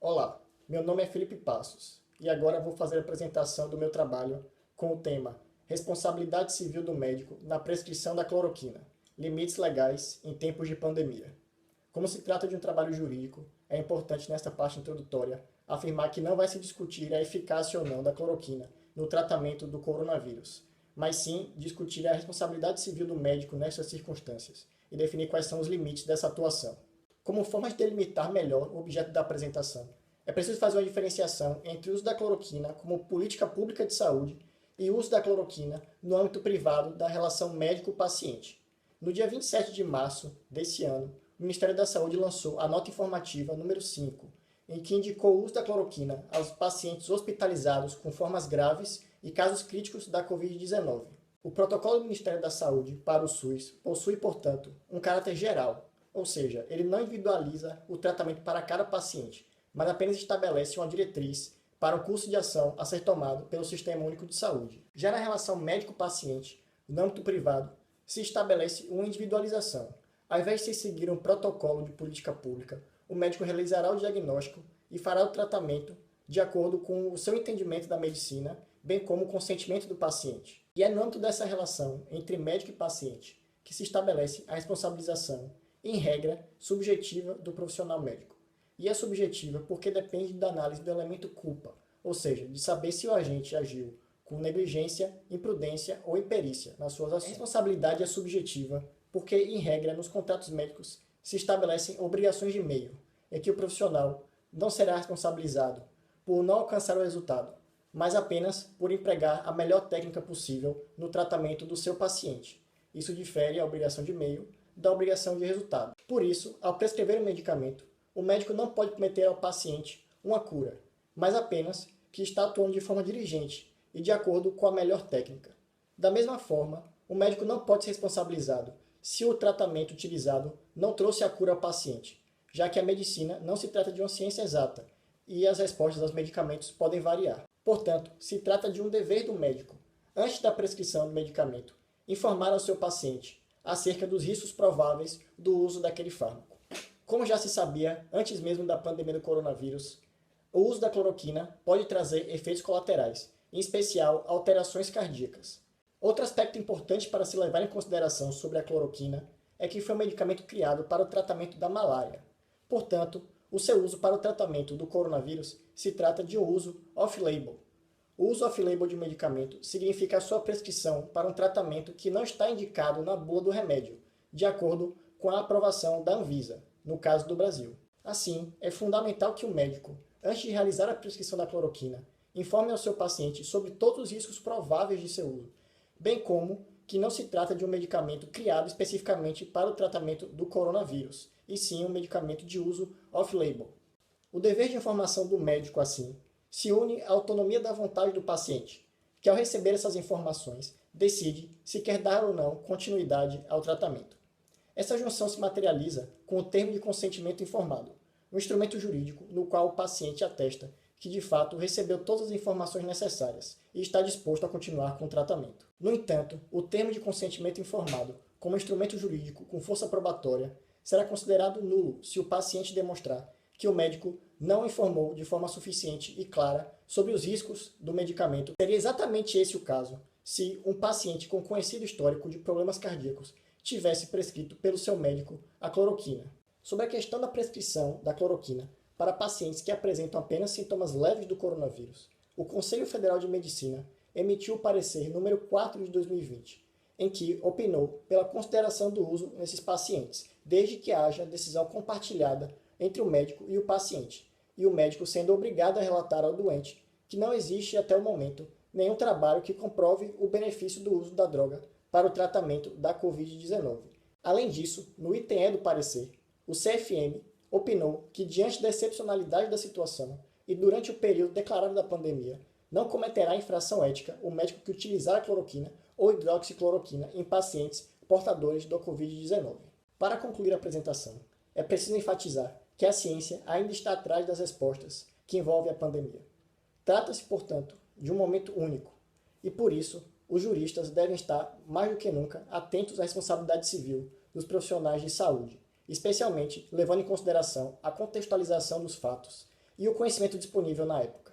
Olá, meu nome é Felipe Passos e agora vou fazer a apresentação do meu trabalho com o tema Responsabilidade Civil do Médico na Prescrição da Cloroquina, Limites Legais em Tempos de Pandemia. Como se trata de um trabalho jurídico, é importante nesta parte introdutória afirmar que não vai se discutir a eficácia ou não da cloroquina no tratamento do coronavírus, mas sim discutir a responsabilidade civil do médico nessas circunstâncias e definir quais são os limites dessa atuação. Como forma de delimitar melhor o objeto da apresentação, é preciso fazer uma diferenciação entre o uso da cloroquina como política pública de saúde e o uso da cloroquina no âmbito privado da relação médico-paciente. No dia 27 de março desse ano, o Ministério da Saúde lançou a nota informativa número 5, em que indicou o uso da cloroquina aos pacientes hospitalizados com formas graves e casos críticos da Covid-19. O protocolo do Ministério da Saúde para o SUS possui, portanto, um caráter geral, ou seja, ele não individualiza o tratamento para cada paciente, mas apenas estabelece uma diretriz para o curso de ação a ser tomado pelo Sistema Único de Saúde. Já na relação médico-paciente, no âmbito privado, se estabelece uma individualização. Ao invés de se seguir um protocolo de política pública, o médico realizará o diagnóstico e fará o tratamento de acordo com o seu entendimento da medicina, bem como o consentimento do paciente. E é no âmbito dessa relação entre médico e paciente que se estabelece a responsabilização, em regra, subjetiva do profissional médico. E é subjetiva porque depende da análise do elemento culpa, ou seja, de saber se o agente agiu com negligência, imprudência ou imperícia nas suas ações. A responsabilidade é subjetiva porque, em regra, nos contratos médicos se estabelecem obrigações de meio, em que o profissional não será responsabilizado por não alcançar o resultado, mas apenas por empregar a melhor técnica possível no tratamento do seu paciente. Isso difere a obrigação de meio da obrigação de resultado. Por isso, ao prescrever um medicamento, o médico não pode prometer ao paciente uma cura, mas apenas que está atuando de forma diligente e de acordo com a melhor técnica. Da mesma forma, o médico não pode ser responsabilizado se o tratamento utilizado não trouxe a cura ao paciente, já que a medicina não se trata de uma ciência exata e as respostas aos medicamentos podem variar. Portanto, se trata de um dever do médico, antes da prescrição do medicamento, informar ao seu paciente acerca dos riscos prováveis do uso daquele fármaco. Como já se sabia antes mesmo da pandemia do coronavírus, o uso da cloroquina pode trazer efeitos colaterais, em especial alterações cardíacas. Outro aspecto importante para se levar em consideração sobre a cloroquina é que foi um medicamento criado para o tratamento da malária. Portanto, o seu uso para o tratamento do coronavírus se trata de um uso off-label. O uso off-label de um medicamento significa a sua prescrição para um tratamento que não está indicado na bula do remédio, de acordo com a aprovação da Anvisa, no caso do Brasil. Assim, é fundamental que o médico, antes de realizar a prescrição da cloroquina, informe ao seu paciente sobre todos os riscos prováveis de seu uso, bem como que não se trata de um medicamento criado especificamente para o tratamento do coronavírus, e sim um medicamento de uso off-label. O dever de informação do médico, assim, se une à autonomia da vontade do paciente, que ao receber essas informações, decide se quer dar ou não continuidade ao tratamento. Essa junção se materializa com o termo de consentimento informado, um instrumento jurídico no qual o paciente atesta que de fato recebeu todas as informações necessárias e está disposto a continuar com o tratamento. No entanto, o termo de consentimento informado, como instrumento jurídico com força probatória, será considerado nulo se o paciente demonstrar que o médico não informou de forma suficiente e clara sobre os riscos do medicamento. Seria exatamente esse o caso se um paciente com conhecido histórico de problemas cardíacos tivesse prescrito pelo seu médico a cloroquina. Sobre a questão da prescrição da cloroquina para pacientes que apresentam apenas sintomas leves do coronavírus, o Conselho Federal de Medicina emitiu o parecer número 4 de 2020, em que opinou pela consideração do uso nesses pacientes, desde que haja decisão compartilhada entre o médico e o paciente, e o médico sendo obrigado a relatar ao doente que não existe até o momento nenhum trabalho que comprove o benefício do uso da droga para o tratamento da Covid-19. Além disso, no item E do parecer, o CFM opinou que, diante da excepcionalidade da situação e durante o período declarado da pandemia, não cometerá infração ética o médico que utilizar a cloroquina ou hidroxicloroquina em pacientes portadores do Covid-19. Para concluir a apresentação, é preciso enfatizar que a ciência ainda está atrás das respostas que envolvem a pandemia. Trata-se, portanto, de um momento único, e por isso os juristas devem estar, mais do que nunca, atentos à responsabilidade civil dos profissionais de saúde, especialmente levando em consideração a contextualização dos fatos e o conhecimento disponível na época.